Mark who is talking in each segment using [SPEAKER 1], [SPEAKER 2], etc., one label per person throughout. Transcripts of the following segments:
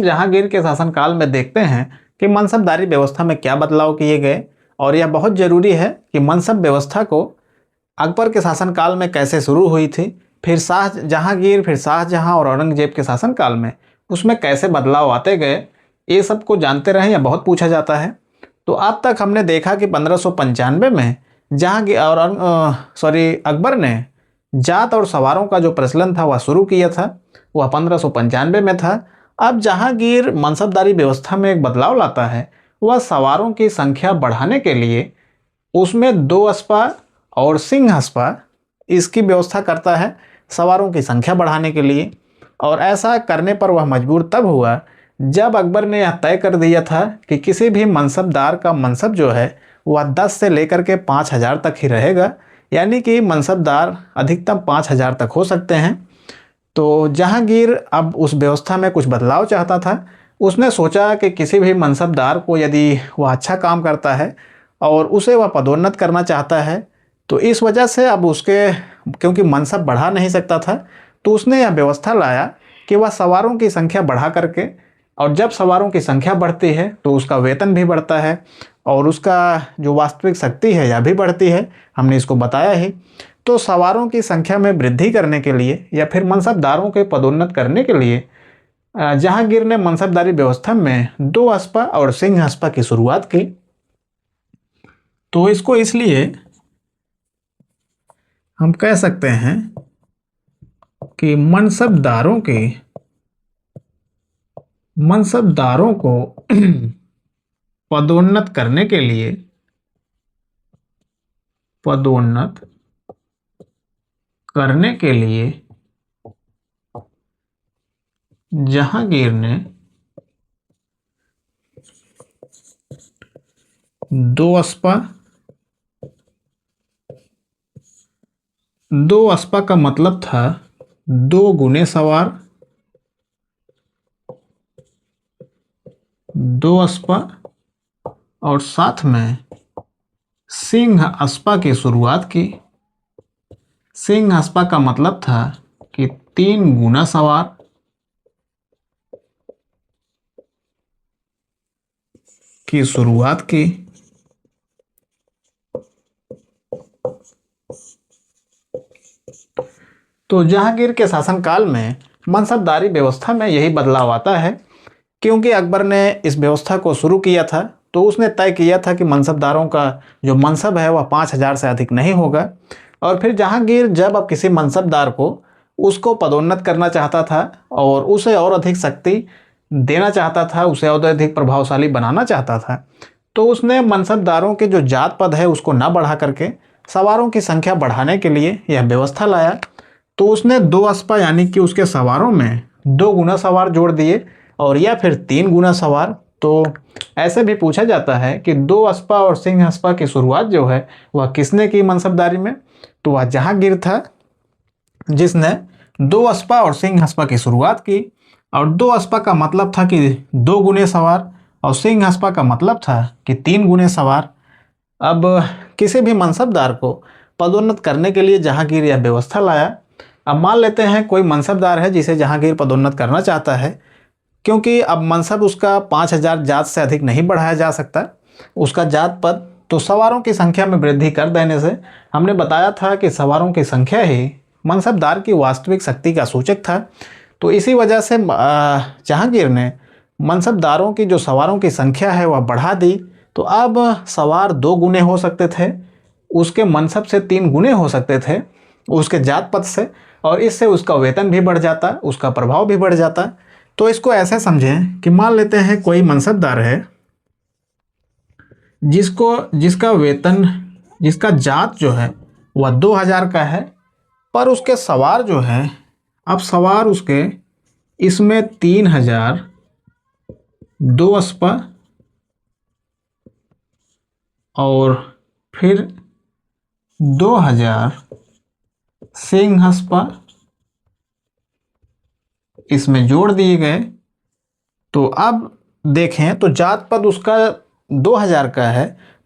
[SPEAKER 1] हम जहांगीर के शासनकाल में देखते हैं कि मनसबदारी व्यवस्था में क्या बदलाव किए गए, और यह बहुत ज़रूरी है कि मनसब व्यवस्था को अकबर के शासनकाल में कैसे शुरू हुई थी, फिर जहांगीर, फिर शाहजहां और औरंगजेब के शासनकाल में उसमें कैसे बदलाव आते गए, ये सब को जानते रहें, यह बहुत पूछा जाता है। तो अब तक हमने देखा कि 1595 में जहांगीर और अकबर ने जात और सवारों का जो प्रचलन था वह शुरू किया था, वह 1595 में था। अब जहांगीर मनसबदारी व्यवस्था में एक बदलाव लाता है, वह सवारों की संख्या बढ़ाने के लिए उसमें 2 अस्पा और सिंह अस्पा इसकी व्यवस्था करता है सवारों की संख्या बढ़ाने के लिए। और ऐसा करने पर वह मजबूर तब हुआ जब अकबर ने यह तय कर दिया था कि किसी भी मनसबदार का मनसब जो है वह 10 से लेकर के 5000 तक ही रहेगा, यानी कि मनसबदार अधिकतम 5000 तक हो सकते हैं। तो जहांगीर अब उस व्यवस्था में कुछ बदलाव चाहता था। उसने सोचा कि किसी भी मनसबदार को यदि वह अच्छा काम करता है और उसे वह पदोन्नत करना चाहता है, तो इस वजह से अब उसके, क्योंकि मनसब बढ़ा नहीं सकता था, तो उसने यह व्यवस्था लाया कि वह सवारों की संख्या बढ़ा करके, और जब सवारों की संख्या बढ़ती है तो उसका वेतन भी बढ़ता है और उसका जो वास्तविक शक्ति है यह भी बढ़ती है, हमने इसको बताया ही। तो सवारों की संख्या में वृद्धि करने के लिए या फिर मनसबदारों के पदोन्नत करने के लिए जहांगीर ने मनसबदारी व्यवस्था में 2 अस्पा और सिंह अस्पा की शुरुआत की। तो इसको इसलिए हम कह सकते हैं कि मनसबदारों को पदोन्नत करने के लिए जहांगीर ने 2 अस्पा, 2 अस्पा का मतलब था 2 गुने सवार, 2 अस्पा, और साथ में सिंह अस्पा की शुरुआत की। सिंह अस्पा का मतलब था कि 3 गुना सवार, की शुरुआत की। तो जहांगीर के शासनकाल में मनसबदारी व्यवस्था में यही बदलाव आता है, क्योंकि अकबर ने इस व्यवस्था को शुरू किया था तो उसने तय किया था कि मनसबदारों का जो मनसब है वह 5000 से अधिक नहीं होगा। और फिर जहांगीर जब अब किसी मनसबदार को उसको पदोन्नत करना चाहता था और उसे और अधिक शक्ति देना चाहता था, उसे और अधिक प्रभावशाली बनाना चाहता था, तो उसने मनसबदारों के जो जात पद है उसको ना बढ़ा करके सवारों की संख्या बढ़ाने के लिए यह व्यवस्था लाया। तो उसने 2 अस्पा यानी कि उसके सवारों में 2 गुना सवार जोड़ दिए, और या फिर 3 गुना सवार। तो ऐसे भी पूछा जाता है कि 2 अस्पा और सिंह अस्पा की शुरुआत जो है वह किसने की मनसबदारी में, तो वह जहांगीर था जिसने 2 अस्पा और सिंह अस्पा की शुरुआत की। और 2 अस्पा का मतलब था कि 2 गुने सवार, और सिंह अस्पा का मतलब था कि 3 गुने सवार। अब किसी भी मनसबदार को पदोन्नत करने के लिए जहांगीर यह व्यवस्था लाया। अब मान लेते हैं कोई मनसबदार है जिसे जहांगीर पदोन्नत करना चाहता है, क्योंकि अब मनसब उसका 5000 जात से अधिक नहीं बढ़ाया जा सकता उसका जात पद, तो सवारों की संख्या में वृद्धि कर देने से, हमने बताया था कि सवारों की संख्या ही मनसबदार की वास्तविक शक्ति का सूचक था। तो इसी वजह से जहांगीर ने मनसबदारों की जो सवारों की संख्या है वह बढ़ा दी। तो अब सवार 2 गुने हो सकते थे, उसके मनसब से 3 गुने हो सकते थे उसके जात पद से, और इससे उसका वेतन भी बढ़ जाता, उसका प्रभाव भी बढ़ जाता। तो इसको ऐसे समझें कि मान लेते हैं कोई मनसबदार है जिसका वेतन, जिसका जात जो है वह 2000 का है, पर उसके सवार जो है, अब सवार उसके इसमें 3000 2 अस्पा और फिर 2000 सिंह अस्पा इसमें जोड़ दिए गए। तो अब देखें तो जात पद उसका 2000 का है,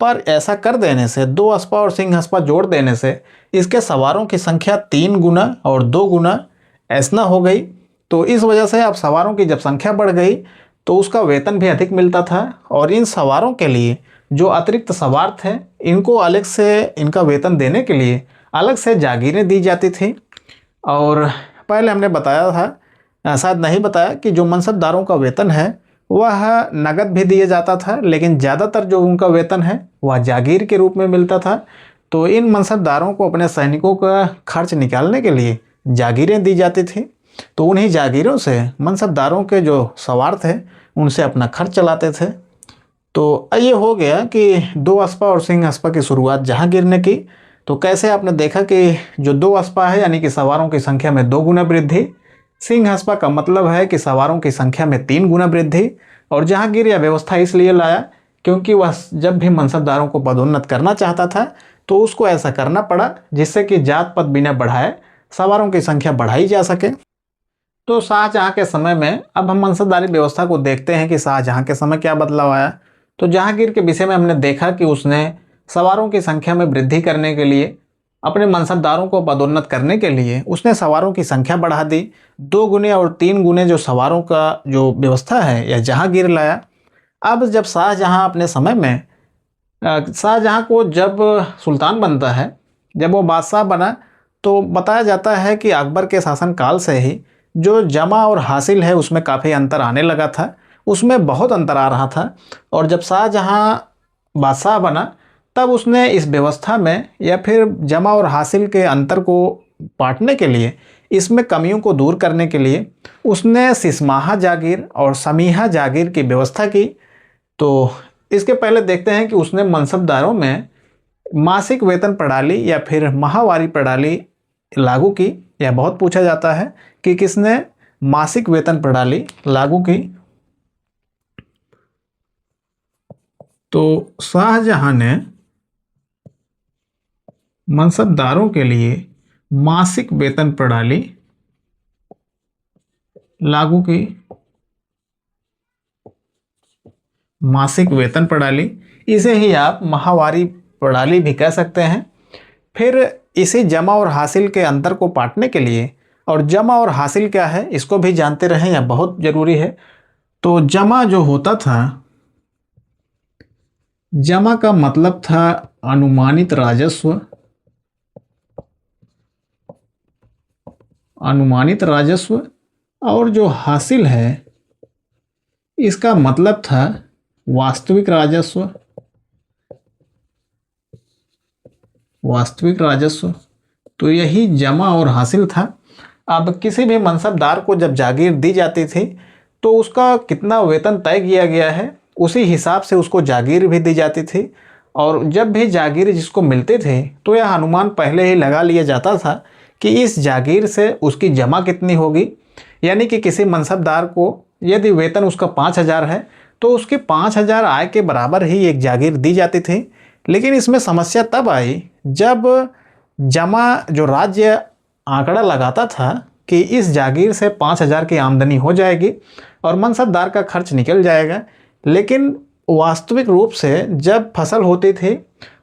[SPEAKER 1] पर ऐसा कर देने से 2 अस्पा और सिंह अस्पा जोड़ देने से इसके सवारों की संख्या 3 गुना और 2 गुना ऐसा हो गई। तो इस वजह से अब सवारों की जब संख्या बढ़ गई तो उसका वेतन भी अधिक मिलता था, और इन सवारों के लिए जो अतिरिक्त सवार थे इनको अलग से इनका वेतन देने के लिए अलग से जागीरें दी जाती थी। और पहले हमने बताया था, शायद नहीं बताया, कि जो मनसबदारों का वेतन है वह नगद भी दिया जाता था, लेकिन ज़्यादातर जो उनका वेतन है वह जागीर के रूप में मिलता था। तो इन मनसबदारों को अपने सैनिकों का खर्च निकालने के लिए जागीरें दी जाती थी। तो उन्हीं जागीरों से मनसबदारों के जो सवार थे उनसे अपना खर्च चलाते थे। तो ये हो गया कि दो अस्पा और सिंह अस्पा की शुरुआत जहांगीर ने की। तो कैसे आपने देखा कि जो दो अस्पा है यानी कि सवारों की संख्या में 2 गुना वृद्धि, सिंह अस्पा का मतलब है कि सवारों की संख्या में 3 गुना वृद्धि। और जहांगीर यह व्यवस्था इसलिए लाया क्योंकि वह जब भी मनसबदारों को पदोन्नत करना चाहता था तो उसको ऐसा करना पड़ा जिससे कि जात पद बिना बढ़ाए सवारों की संख्या बढ़ाई जा सके। तो शाहजहाँ के समय में अब हम मनसबदारी व्यवस्था को देखते हैं कि शाहजहाँ के समय क्या बदलाव आया। तो जहांगीर के विषय में हमने देखा कि उसने सवारों की संख्या में वृद्धि करने के लिए, अपने मनसबदारों को पदोन्नत करने के लिए उसने सवारों की संख्या बढ़ा दी। 2 गुने और 3 गुने जो सवारों का जो व्यवस्था है यह जहांगीर लाया। अब जब शाहजहाँ अपने समय में शाहजहाँ को जब सुल्तान बनता है, जब वो बादशाह बना, तो बताया जाता है कि अकबर के शासनकाल से ही जो जमा और हासिल है उसमें काफ़ी अंतर आने लगा था, उसमें बहुत अंतर आ रहा था। और जब शाहजहाँ बादशाह बना तब उसने इस व्यवस्था में या फिर जमा और हासिल के अंतर को पाटने के लिए, इसमें कमियों को दूर करने के लिए उसने सिसमाहा जागीर और समीहा जागीर की व्यवस्था की। तो इसके पहले देखते हैं कि उसने मनसबदारों में मासिक वेतन प्रणाली या फिर माहवारी प्रणाली लागू की। यह बहुत पूछा जाता है कि किसने मासिक वेतन प्रणाली लागू की। तो शाहजहां ने मनसबदारों के लिए मासिक वेतन प्रणाली लागू की। मासिक वेतन प्रणाली, इसे ही आप माहवारी प्रणाली भी कह सकते हैं। फिर इसी जमा और हासिल के अंतर को पाटने के लिए, और जमा और हासिल क्या है इसको भी जानते रहें, यह बहुत ज़रूरी है। तो जमा जो होता था, जमा का मतलब था अनुमानित राजस्व। अनुमानित राजस्व। और जो हासिल है इसका मतलब था वास्तविक राजस्व। वास्तविक राजस्व। तो यही जमा और हासिल था। अब किसी भी मनसबदार को जब जागीर दी जाती थी तो उसका कितना वेतन तय किया गया है उसी हिसाब से उसको जागीर भी दी जाती थी। और जब भी जागीर जिसको मिलते थे तो यह अनुमान पहले ही लगा लिया जाता था कि इस जागीर से उसकी जमा कितनी होगी। यानी कि किसी मनसबदार को यदि वेतन उसका 5,000 है तो उसकी 5,000 आय के बराबर ही एक जागीर दी जाती थी। लेकिन इसमें समस्या तब आई जब जमा जो राज्य आंकड़ा लगाता था कि इस जागीर से 5,000 की आमदनी हो जाएगी और मनसबदार का खर्च निकल जाएगा, लेकिन वास्तविक रूप से जब फसल होती थी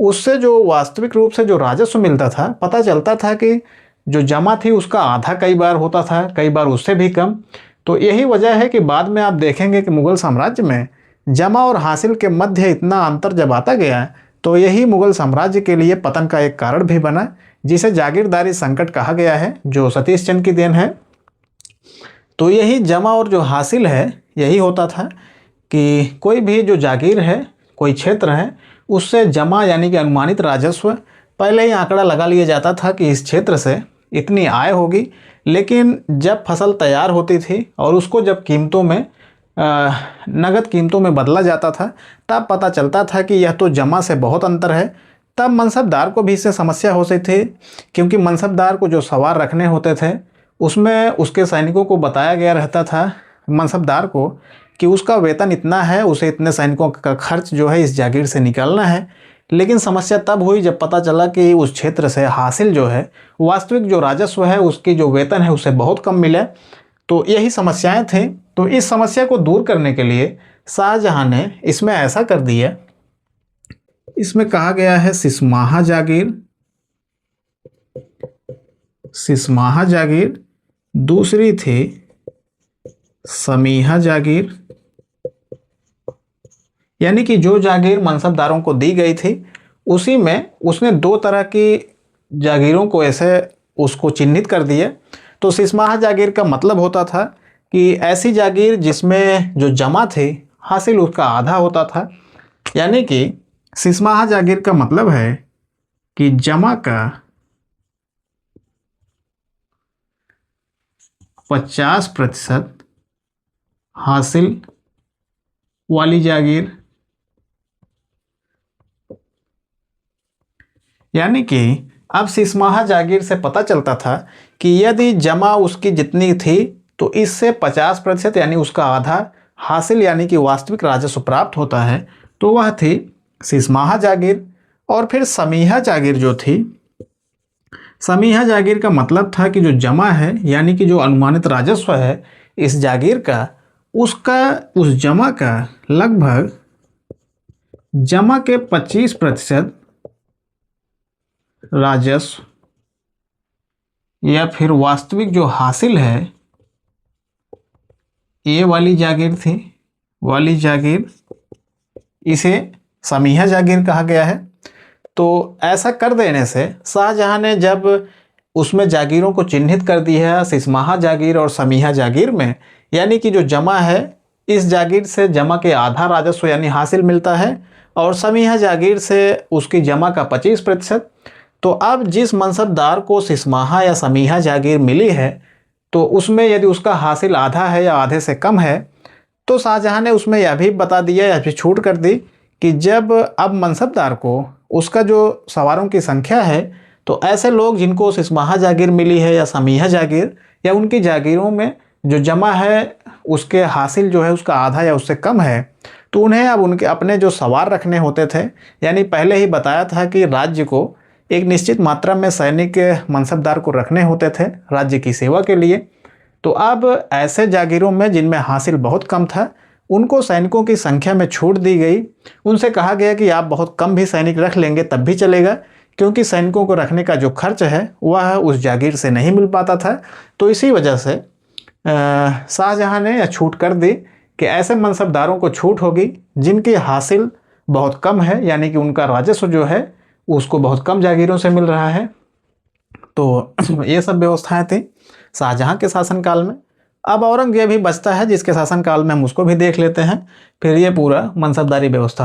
[SPEAKER 1] उससे जो वास्तविक रूप से जो राजस्व मिलता था, पता चलता था कि जो जमा थी उसका आधा कई बार होता था, कई बार उससे भी कम। तो यही वजह है कि बाद में आप देखेंगे कि मुग़ल साम्राज्य में जमा और हासिल के मध्य इतना अंतर जब आता गया तो यही मुग़ल साम्राज्य के लिए पतन का एक कारण भी बना, जिसे जागीरदारी संकट कहा गया है, जो सतीश चंद्र की देन है। तो यही जमा और जो हासिल है यही होता था कि कोई भी जो जागीर है, कोई क्षेत्र है, उससे जमा यानी कि अनुमानित राजस्व पहले ही आंकड़ा लगा लिया जाता था कि इस क्षेत्र से इतनी आय होगी। लेकिन जब फसल तैयार होती थी और उसको जब कीमतों में नगद कीमतों में बदला जाता था तब पता चलता था कि यह तो जमा से बहुत अंतर है। तब मनसबदार को भी इससे समस्या होती थी, क्योंकि मनसबदार को जो सवार रखने होते थे उसमें उसके सैनिकों को बताया गया रहता था मनसबदार को कि उसका वेतन इतना है, उसे इतने सैनिकों का खर्च जो है इस जागीर से निकालना है। लेकिन समस्या तब हुई जब पता चला कि उस क्षेत्र से हासिल जो है, वास्तविक जो राजस्व है, उसकी जो वेतन है उसे बहुत कम मिले। तो यही समस्याएं थी। तो इस समस्या को दूर करने के लिए शाहजहां ने इसमें ऐसा कर दिया, इसमें कहा गया है सिसमाहा जागीर। सिसमाहा जागीर। दूसरी थी समीहा जागीर, यानी कि जो जागीर मनसबदारों को दी गई थी उसी में उसने दो तरह की जागीरों को ऐसे उसको चिन्हित कर दिया। तो सिसमाहा जागीर का मतलब होता था कि ऐसी जागीर जिसमें जो जमा थे हासिल उसका आधा होता था, यानी कि सिसमाहा जागीर का मतलब है कि जमा का 50% हासिल वाली जागीर। यानी कि अब सिसमाहा जागीर से पता चलता था कि यदि जमा उसकी जितनी थी तो इससे 50% यानी उसका आधा हासिल यानी कि वास्तविक राजस्व प्राप्त होता है, तो वह थी सिसमाहा जागीर। और फिर समीहा जागीर जो थी, समीहा जागीर का मतलब था कि जो जमा है यानी कि जो अनुमानित राजस्व है इस जागीर का, उसका उस जमा का लगभग जमा के 25% राजस्व या फिर वास्तविक जो हासिल है ये वाली जागीर थी, वाली जागीर, इसे समीहा जागीर कहा गया है। तो ऐसा कर देने से शाहजहां ने जब उसमें जागीरों को चिन्हित कर दिया है सिसमाहा जागीर और समीहा जागीर में, यानी कि जो जमा है इस जागीर से जमा के आधा राजस्व यानी हासिल मिलता है और समीहा जागीर से उसकी जमा का 25%। तो अब जिस मनसबदार को सिसमाहा या समीहा जागीर मिली है तो उसमें यदि उसका हासिल आधा है या आधे से कम है तो शाहजहां ने उसमें यह भी बता दिया या फिर छूट कर दी कि जब अब मनसबदार को उसका जो सवारों की संख्या है तो ऐसे लोग जिनको सिसमाहा जागीर मिली है या समीहा जागीर या उनकी जागीरों में जो जमा है उसके हासिल जो है उसका आधा या उससे कम है, तो उन्हें अब उनके अपने जो सवार रखने होते थे, यानी पहले ही बताया था कि राज्य को एक निश्चित मात्रा में सैनिक मनसबदार को रखने होते थे राज्य की सेवा के लिए। तो अब ऐसे जागीरों में जिनमें हासिल बहुत कम था उनको सैनिकों की संख्या में छूट दी गई। उनसे कहा गया कि आप बहुत कम भी सैनिक रख लेंगे तब भी चलेगा, क्योंकि सैनिकों को रखने का जो खर्च है वह उस जागीर से नहीं मिल पाता था। तो इसी वजह से शाहजहां ने यह छूट कर दी कि ऐसे मनसबदारों को छूट होगी जिनकी हासिल बहुत कम है, यानी कि उनका राजस्व जो है उसको बहुत कम जागीरों से मिल रहा है। तो ये सब व्यवस्थाएं थी शाहजहां के शासनकाल में। अब औरंगजेब ही बचता है जिसके शासनकाल में हम उसको भी देख लेते हैं, फिर ये पूरा मनसबदारी व्यवस्था